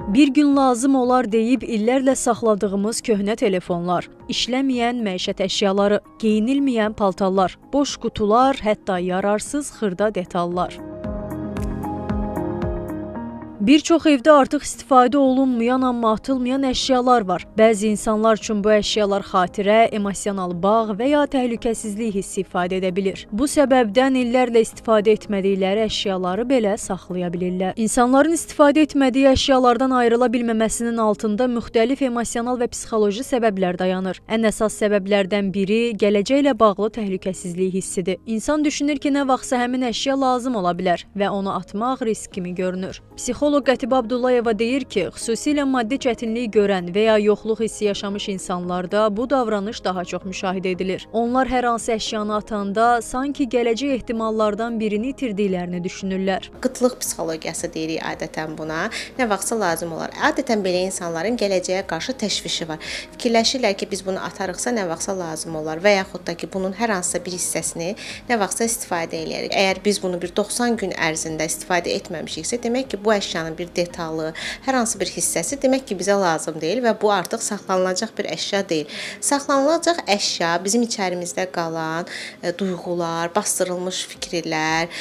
Bir gün lazım olar deyib illərlə saxladığımız köhnə telefonlar, işləməyən məişət əşyaları, geyinilməyən paltarlar, boş qutular, hətta yararsız xırda detallar. Bir çox evdə artıq istifadə olunmayan, amma atılmayan əşyalar var. Bəzi insanlar üçün bu əşyalar xatirə, emosional bağ və ya təhlükəsizlik hissi ifadə edə bilir. Bu səbəbdən illərlə istifadə etmədikləri əşyaları belə saxlaya bilirlər. İnsanların istifadə etmədiyi əşyalardan ayrıla bilməməsinin altında müxtəlif emosional və psixoloji səbəblər dayanır. Ən əsas səbəblərdən biri gələcəklə bağlı təhlükəsizlik hissidir. İnsan düşünür ki, nə vaxtsa həmin əşya lazım ola bilər və onu atmaq risk kimi görünür. Psixoloq Qətibə Abdullayeva deyir ki, xüsusilə maddi çətinlik görən və ya yoxluq hissi yaşamış insanlarda bu davranış daha çox müşahidə edilir. Onlar hər hansı əşyanı atanda sanki gələcək ehtimallardan birini itirdiklərini düşünürlər. Qıtlıq psixologiyası deyirik adətən buna. Nə vaxtsa lazım olar. Adətən belə insanların gələcəyə qarşı təşvişi var. Fikirləşirlər ki, biz bunu atarıqsa nə vaxtsa lazım olar və yaxud da ki, bunun hər hansısa bir hissəsini nə vaxtsa istifadə edirik. Əgər biz bunu bir 90 gün ərzində istifadə etməmişiksə, demək ki, bu əşyanın bir detalı, hər hansı bir hissəsi demək ki, bizə lazım deyil və bu artıq saxlanılacaq bir əşya deyil. Saxlanılacaq əşya bizim içərimizdə qalan duyğular, bastırılmış fikirlər,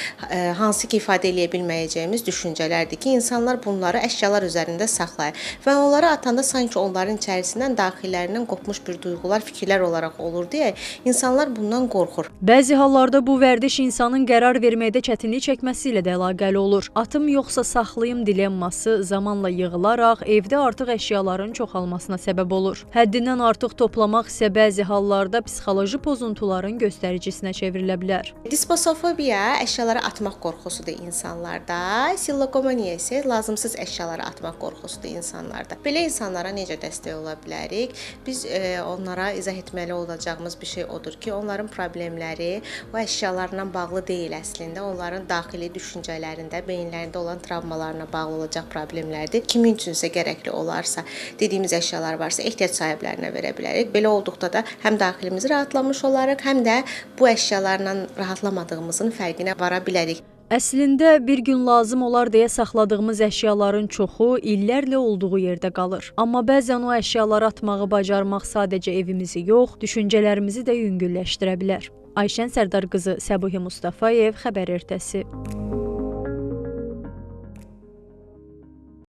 hansı ki, ifadə edə bilməyəcəyimiz düşüncələrdir ki, insanlar bunları əşyalar üzərində saxlayır və onları atanda sanki onların içərisindən daxillərindən qopmuş bir duyğular, fikirlər olaraq olur deyə insanlar bundan qorxur. Bəzi hallarda bu vərdiş insanın qərar verməkdə çətinlik çəkməsi ilə də əlaqəli olur. Atım yoxsa saxlayım dilemması zamanla yığılaraq evdə artıq əşyaların çoxalmasına səbəb olur. Həddindən artıq toplamaq isə bəzi hallarda psixoloji pozuntuların göstəricisine çevrilə bilər. Disposofobiya əşyaları atmaq qorxusudur insanlarda, sillokomaniya isə lazımsız əşyaları atmaq qorxusudur insanlarda. Belə insanlara necə dəstək ola bilərik? Biz onlara izah etməli olacağımız bir şey odur ki, onların problemləri o əşyalarla bağlı deyil əslində, onların daxili düşüncələrində, beyinlərində olan travmalarına bağlı olacaq problemlərdir. Kimin üçünsə gərəkli olarsa, dediyimiz əşyalar varsa ehtiyac sahiblərinə verə bilərik. Belə olduqda da həm daxilimizi rahatlamış olarıq, həm də bu əşyalarla rahatlamadığımızın fərqinə vara bilərik. Əslində bir gün lazım olar deyə saxladığımız əşyaların çoxu illərlə olduğu yerdə qalır. Amma bəzən o əşyaları atmağı bacarmaq sadəcə evimizi yox, düşüncələrimizi də yüngülləşdirə bilər. Ayşən Sərdar qızı, Səbuhi Mustafayev, Xəbər Ertəsi.